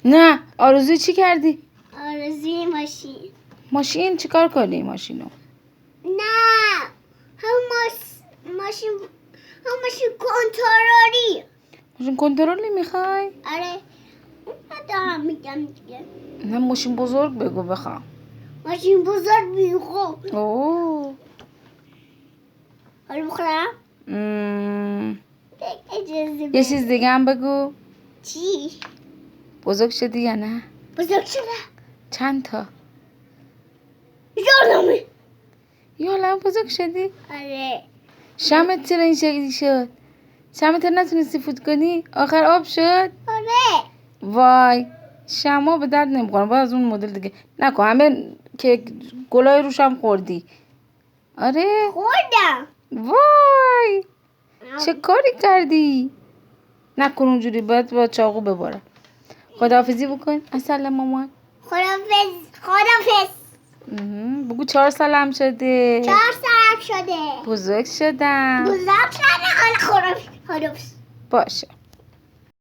نه آرزوی چی کردی؟ آرزوی ماشین. ماشین چیکار کنی ماشینو؟ نه ماشین کنترلی. ماشین کنترلی میخوای؟ آره دارم میگم دیگه. نه ماشین بزرگ بگو بخوام. ماشین بزرگ میخوام. اوه حالا بخورم؟ اجازه بده. یه چیز دیگه هم بگو. چی؟ بزرگ شدی یا نه؟ بزرگ شده. چند تا؟ یادمه. یا بزرگ شدی؟ آره. شمت چرا این شکلی شد؟ شمت نتونستی فوت کنی؟ آخر آب شد؟ آره. وای شما به درد نمیخورن. باید از اون مدل دیگه نکن. همه که گلای روش هم خوردی. آره خوردم. وای چه کاری کردی؟ نکن اونجوری. باید با چاقو ببارم. خداحافظی بکن از مامان. خداحافظ. بگو 4 سالم شده. 4 سالم شده. بزرگ شدم. حالا خداحافظ. باشه.